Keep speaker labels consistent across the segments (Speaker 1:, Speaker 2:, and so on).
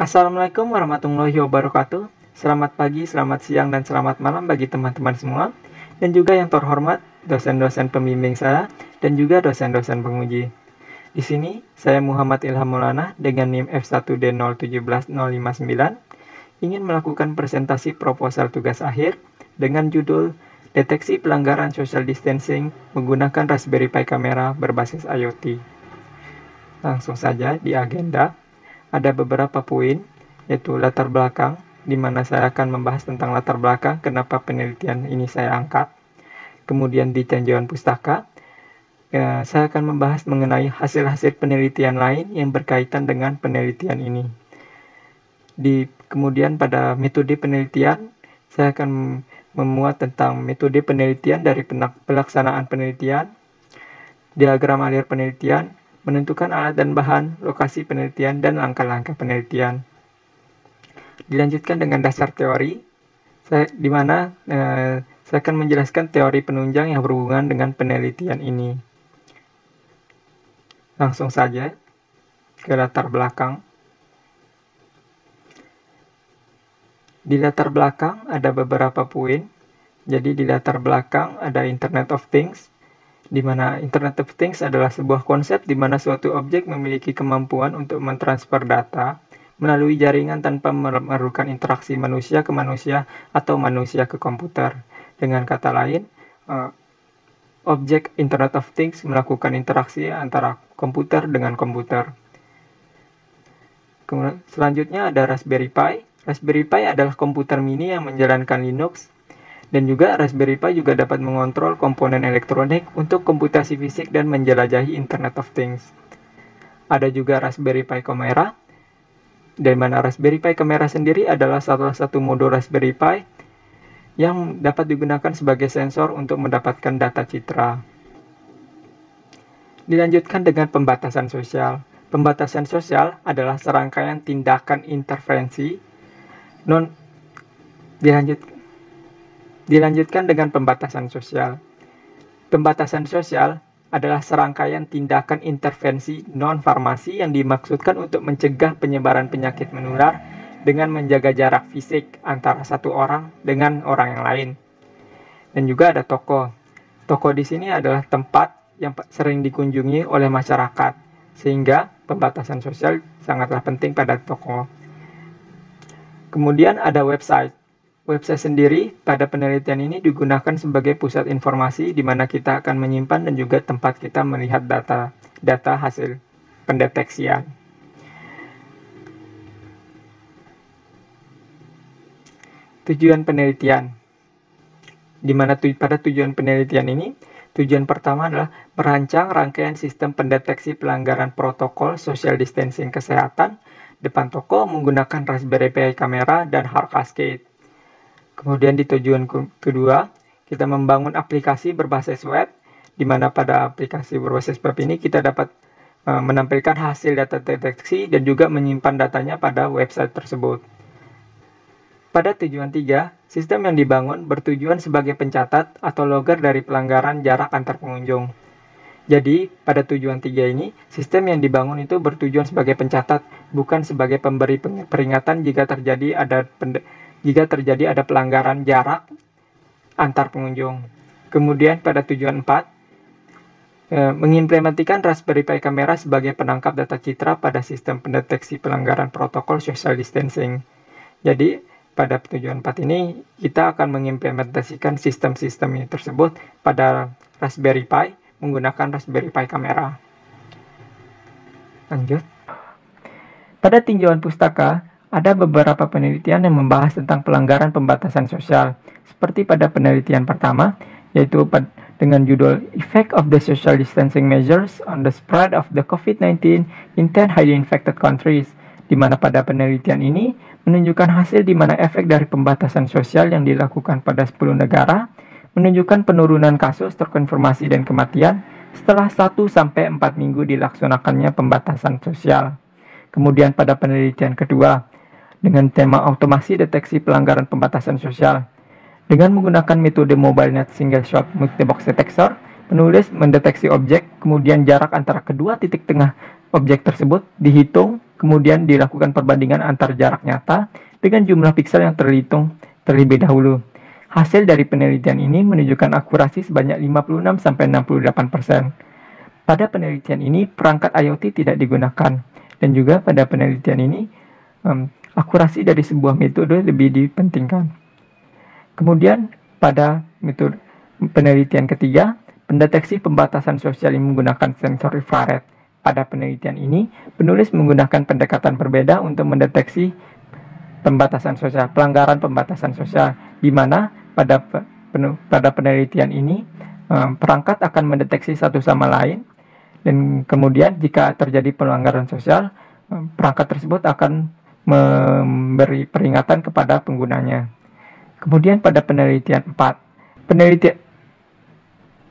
Speaker 1: Assalamualaikum warahmatullahi wabarakatuh. Selamat pagi, selamat siang, dan selamat malam bagi teman-teman semua. Dan juga yang terhormat dosen-dosen pembimbing saya dan juga dosen-dosen penguji. Di sini saya Muhammad Ilham Maulana dengan NIM F1D017059 ingin melakukan presentasi proposal tugas akhir dengan judul Deteksi Pelanggaran Social Distancing menggunakan Raspberry Pi kamera berbasis IoT. Langsung saja di agenda. Ada beberapa poin, yaitu latar belakang, di mana saya akan membahas tentang latar belakang, kenapa penelitian ini saya angkat. Kemudian di tinjauan pustaka, saya akan membahas mengenai hasil-hasil penelitian lain yang berkaitan dengan penelitian ini. Kemudian pada metode penelitian, saya akan memuat tentang metode penelitian dari pelaksanaan penelitian, diagram alir penelitian, menentukan alat dan bahan, lokasi penelitian, dan langkah-langkah penelitian. Dilanjutkan dengan dasar teori, di mana saya akan menjelaskan teori penunjang yang berhubungan dengan penelitian ini. Langsung saja ke latar belakang. Di latar belakang ada beberapa poin. Jadi di latar belakang ada Internet of Things, di mana Internet of Things adalah sebuah konsep di mana suatu objek memiliki kemampuan untuk mentransfer data melalui jaringan tanpa memerlukan interaksi manusia ke manusia atau manusia ke komputer. Dengan kata lain, objek Internet of Things melakukan interaksi antara komputer dengan komputer. Kemudian, selanjutnya ada Raspberry Pi. Raspberry Pi adalah komputer mini yang menjalankan Linux. Dan juga Raspberry Pi juga dapat mengontrol komponen elektronik untuk komputasi fisik dan menjelajahi Internet of Things. Ada juga Raspberry Pi Camera, di mana Raspberry Pi Camera sendiri adalah salah satu modul Raspberry Pi yang dapat digunakan sebagai sensor untuk mendapatkan data citra. Dilanjutkan dengan pembatasan sosial. Pembatasan sosial adalah serangkaian tindakan intervensi Dilanjutkan dengan pembatasan sosial. Pembatasan sosial adalah serangkaian tindakan intervensi non-farmasi yang dimaksudkan untuk mencegah penyebaran penyakit menular dengan menjaga jarak fisik antara satu orang dengan orang yang lain. Dan juga ada toko. Toko di sini adalah tempat yang sering dikunjungi oleh masyarakat, sehingga pembatasan sosial sangatlah penting pada toko. Kemudian ada website. Website sendiri pada penelitian ini digunakan sebagai pusat informasi di mana kita akan menyimpan dan juga tempat kita melihat data hasil pendeteksian. Tujuan penelitian. Di mana pada tujuan penelitian ini, tujuan pertama adalah merancang rangkaian sistem pendeteksi pelanggaran protokol social distancing kesehatan depan toko menggunakan Raspberry Pi kamera dan hard cascade. Kemudian di tujuan kedua, kita membangun aplikasi berbasis web, di mana pada aplikasi berbasis web ini kita dapat menampilkan hasil data deteksi dan juga menyimpan datanya pada website tersebut. Pada tujuan 3, sistem yang dibangun bertujuan sebagai pencatat atau logger dari pelanggaran jarak antar pengunjung. Jadi, pada tujuan 3 ini, sistem yang dibangun itu bertujuan sebagai pencatat, bukan sebagai pemberi peringatan jika terjadi ada pelanggaran jarak antar pengunjung. Kemudian pada tujuan 4, mengimplementasikan Raspberry Pi kamera sebagai penangkap data citra pada sistem pendeteksi pelanggaran protokol social distancing. Jadi, pada tujuan 4 ini, kita akan mengimplementasikan sistem-sistem ini tersebut pada Raspberry Pi menggunakan Raspberry Pi kamera. Lanjut. Pada tinjauan pustaka, ada beberapa penelitian yang membahas tentang pelanggaran pembatasan sosial, seperti pada penelitian pertama, yaitu dengan judul Effect of the Social Distancing Measures on the Spread of the COVID-19 in 10 Highly Infected Countries, di mana pada penelitian ini menunjukkan hasil di mana efek dari pembatasan sosial yang dilakukan pada 10 negara menunjukkan penurunan kasus terkonfirmasi dan kematian setelah 1-4 minggu dilaksanakannya pembatasan sosial. Kemudian pada penelitian kedua, dengan tema automasi deteksi pelanggaran pembatasan sosial. Dengan menggunakan metode MobileNet Single Shot Multibox Detector, penulis mendeteksi objek, kemudian jarak antara kedua titik tengah objek tersebut dihitung kemudian dilakukan perbandingan antar jarak nyata dengan jumlah piksel yang terhitung terlebih dahulu. Hasil dari penelitian ini menunjukkan akurasi sebanyak 56-68%. Pada penelitian ini, perangkat IoT tidak digunakan, dan juga pada penelitian ini, akurasi dari sebuah metode lebih dipentingkan. Kemudian, pada metode penelitian ketiga, pendeteksi pembatasan sosial yang menggunakan sensor infrared. Pada penelitian ini, penulis menggunakan pendekatan berbeda untuk mendeteksi pembatasan sosial, pelanggaran pembatasan sosial, di mana pada penelitian ini perangkat akan mendeteksi satu sama lain, dan kemudian jika terjadi pelanggaran sosial, perangkat tersebut akan memberi peringatan kepada penggunanya. Kemudian pada penelitian 4,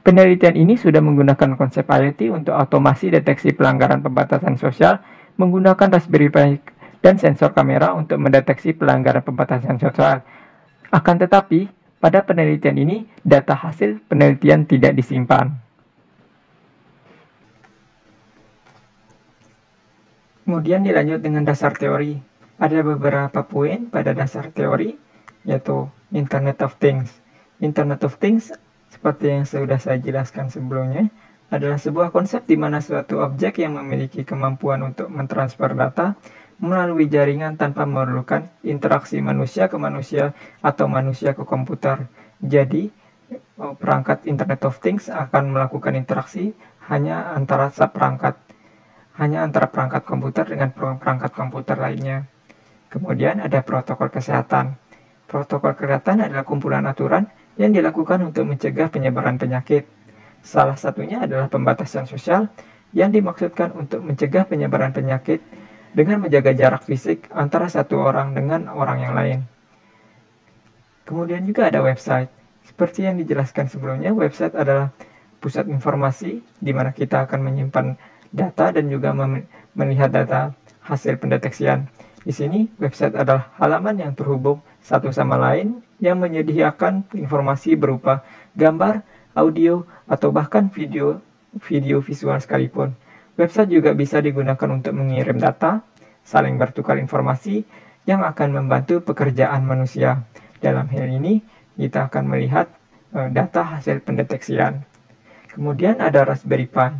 Speaker 1: penelitian ini sudah menggunakan konsep IoT untuk otomasi deteksi pelanggaran pembatasan sosial menggunakan Raspberry Pi dan sensor kamera untuk mendeteksi pelanggaran pembatasan sosial. Akan tetapi, pada penelitian ini, data hasil penelitian tidak disimpan. Kemudian dilanjut dengan dasar teori. Ada beberapa poin pada dasar teori, yaitu Internet of Things. Internet of Things, seperti yang sudah saya jelaskan sebelumnya, adalah sebuah konsep di mana suatu objek yang memiliki kemampuan untuk mentransfer data melalui jaringan tanpa memerlukan interaksi manusia ke manusia atau manusia ke komputer. Jadi, perangkat Internet of Things akan melakukan interaksi hanya antara perangkat komputer dengan perangkat komputer lainnya. Kemudian ada protokol kesehatan. Protokol kesehatan adalah kumpulan aturan yang dilakukan untuk mencegah penyebaran penyakit. Salah satunya adalah pembatasan sosial yang dimaksudkan untuk mencegah penyebaran penyakit dengan menjaga jarak fisik antara satu orang dengan orang yang lain. Kemudian juga ada website. Seperti yang dijelaskan sebelumnya, website adalah pusat informasi di mana kita akan menyimpan data dan juga melihat data hasil pendeteksian. Di sini, website adalah halaman yang terhubung satu sama lain yang menyediakan informasi berupa gambar, audio, atau bahkan video visual sekalipun. Website juga bisa digunakan untuk mengirim data, saling bertukar informasi yang akan membantu pekerjaan manusia. Dalam hal ini, kita akan melihat data hasil pendeteksian. Kemudian ada Raspberry Pi.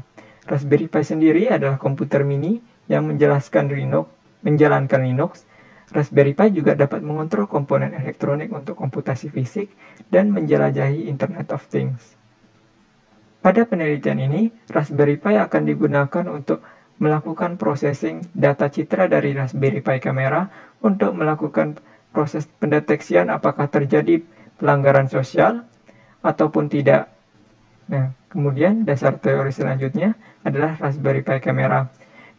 Speaker 1: Raspberry Pi sendiri adalah komputer mini yang menjalankan Linux. Raspberry Pi juga dapat mengontrol komponen elektronik untuk komputasi fisik dan menjelajahi Internet of Things. Pada penelitian ini, Raspberry Pi akan digunakan untuk melakukan processing data citra dari Raspberry Pi kamera untuk melakukan proses pendeteksian apakah terjadi pelanggaran sosial ataupun tidak. Nah, kemudian dasar teori selanjutnya adalah Raspberry Pi kamera.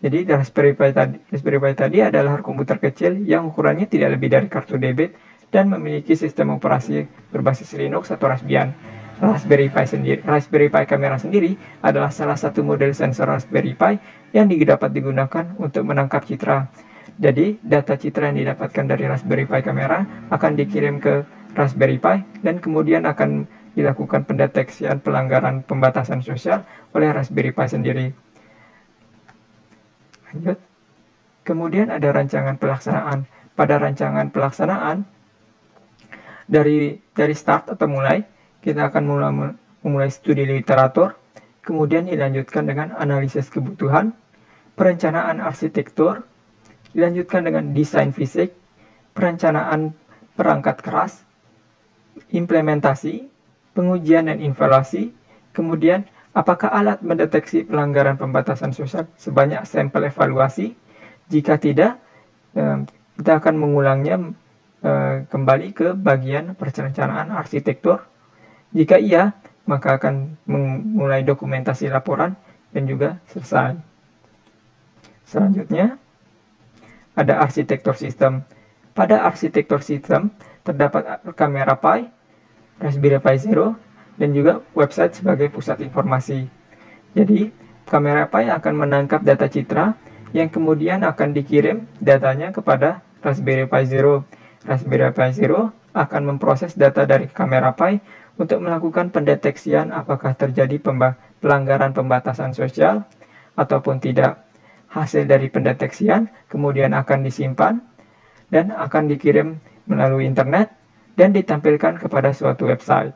Speaker 1: Jadi Raspberry Pi tadi adalah komputer kecil yang ukurannya tidak lebih dari kartu debit dan memiliki sistem operasi berbasis Linux atau Raspbian. Raspberry Pi kamera sendiri adalah salah satu model sensor Raspberry Pi yang dapat digunakan untuk menangkap citra. Jadi, data citra yang didapatkan dari Raspberry Pi kamera akan dikirim ke Raspberry Pi dan kemudian akan dilakukan pendeteksian pelanggaran pembatasan sosial oleh Raspberry Pi sendiri. Lanjut. Kemudian ada rancangan pelaksanaan. Pada rancangan pelaksanaan, dari start atau mulai, kita akan memulai studi literatur, kemudian dilanjutkan dengan analisis kebutuhan, perencanaan arsitektur, dilanjutkan dengan desain fisik, perencanaan perangkat keras, implementasi, pengujian dan evaluasi, kemudian apakah alat mendeteksi pelanggaran pembatasan sosial sebanyak sampel evaluasi. Jika tidak, kita akan mengulangnya kembali ke bagian perencanaan arsitektur. Jika iya, maka akan memulai dokumentasi laporan dan juga selesai. Selanjutnya, ada arsitektur sistem. Pada arsitektur sistem, terdapat kamera Pi, Raspberry Pi Zero, dan juga website sebagai pusat informasi. Jadi, kamera Pi akan menangkap data citra yang kemudian akan dikirim datanya kepada Raspberry Pi Zero. Raspberry Pi Zero akan memproses data dari kamera Pi untuk melakukan pendeteksian apakah terjadi pelanggaran pembatasan sosial ataupun tidak. hasil dari pendeteksian, kemudian akan disimpan dan akan dikirim melalui internet dan ditampilkan kepada suatu website.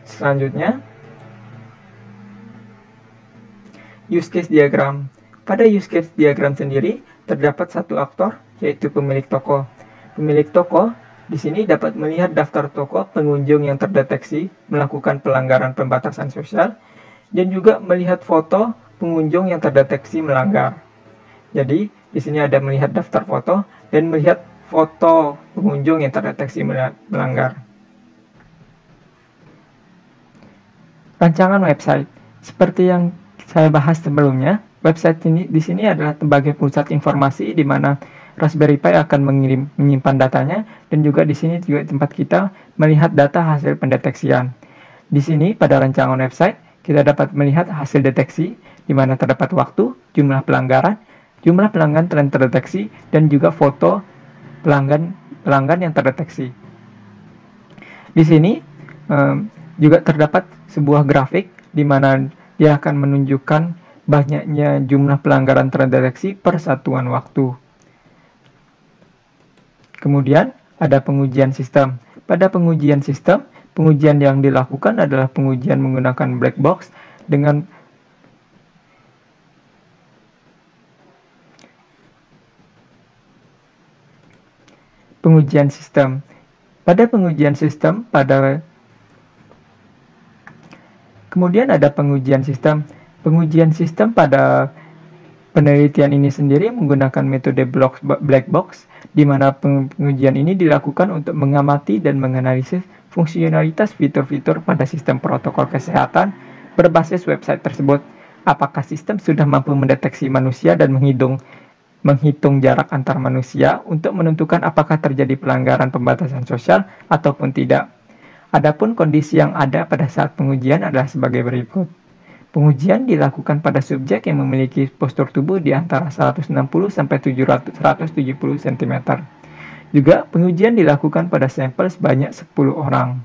Speaker 1: Selanjutnya, use case diagram. Pada use case diagram sendiri, terdapat satu aktor, yaitu pemilik toko. Pemilik toko di sini dapat melihat daftar toko pengunjung yang terdeteksi melakukan pelanggaran pembatasan sosial dan juga melihat foto pengunjung yang terdeteksi melanggar. Jadi, di sini ada melihat daftar foto dan melihat foto pengunjung yang terdeteksi melanggar. Rancangan website. Seperti yang saya bahas sebelumnya, website ini di sini adalah sebagai pusat informasi di mana Raspberry Pi akan menyimpan datanya, dan juga di sini juga tempat kita melihat data hasil pendeteksian. Di sini pada rancangan website kita dapat melihat hasil deteksi di mana terdapat waktu, jumlah pelanggaran, jumlah pelanggan yang terdeteksi, dan juga foto pelanggan yang terdeteksi. Di sini juga terdapat sebuah grafik di mana dia akan menunjukkan banyaknya jumlah pelanggaran terdeteksi per satuan waktu. Kemudian ada pengujian sistem. Pada pengujian sistem, pengujian yang dilakukan adalah pengujian menggunakan black box dengan pengujian sistem. Pada pengujian sistem, kemudian ada pengujian sistem. Pengujian sistem pada penelitian ini sendiri menggunakan metode black box, di mana pengujian ini dilakukan untuk mengamati dan menganalisis fungsionalitas fitur-fitur pada sistem protokol kesehatan berbasis website tersebut. Apakah sistem sudah mampu mendeteksi manusia dan menghitung jarak antar manusia untuk menentukan apakah terjadi pelanggaran pembatasan sosial ataupun tidak. Adapun kondisi yang ada pada saat pengujian adalah sebagai berikut. Pengujian dilakukan pada subjek yang memiliki postur tubuh di antara 160 sampai 170 cm. Juga pengujian dilakukan pada sampel sebanyak 10 orang.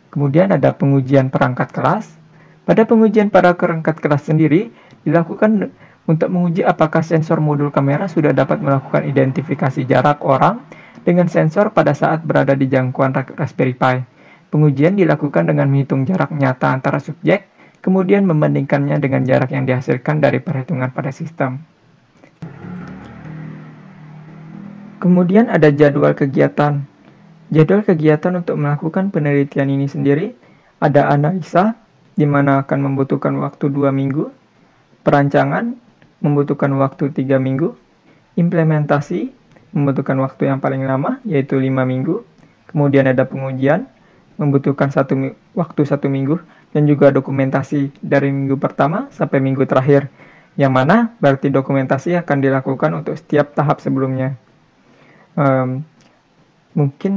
Speaker 1: Kemudian ada pengujian perangkat kelas. Pada pengujian pada perangkat kelas sendiri dilakukan untuk menguji apakah sensor modul kamera sudah dapat melakukan identifikasi jarak orang dengan sensor pada saat berada di jangkauan Raspberry Pi. Pengujian dilakukan dengan menghitung jarak nyata antara subjek, kemudian membandingkannya dengan jarak yang dihasilkan dari perhitungan pada sistem. Kemudian ada jadwal kegiatan. Jadwal kegiatan untuk melakukan penelitian ini sendiri ada analisa, di mana akan membutuhkan waktu 2 minggu, perancangan membutuhkan waktu 3 minggu, implementasi membutuhkan waktu yang paling lama, yaitu 5 minggu, kemudian ada pengujian, membutuhkan waktu 1 minggu, dan juga dokumentasi dari minggu pertama sampai minggu terakhir, yang mana berarti dokumentasi akan dilakukan untuk setiap tahap sebelumnya. Mungkin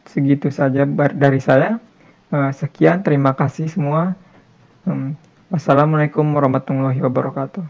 Speaker 1: segitu saja dari saya. Sekian, terima kasih semua. Wassalamualaikum warahmatullahi wabarakatuh.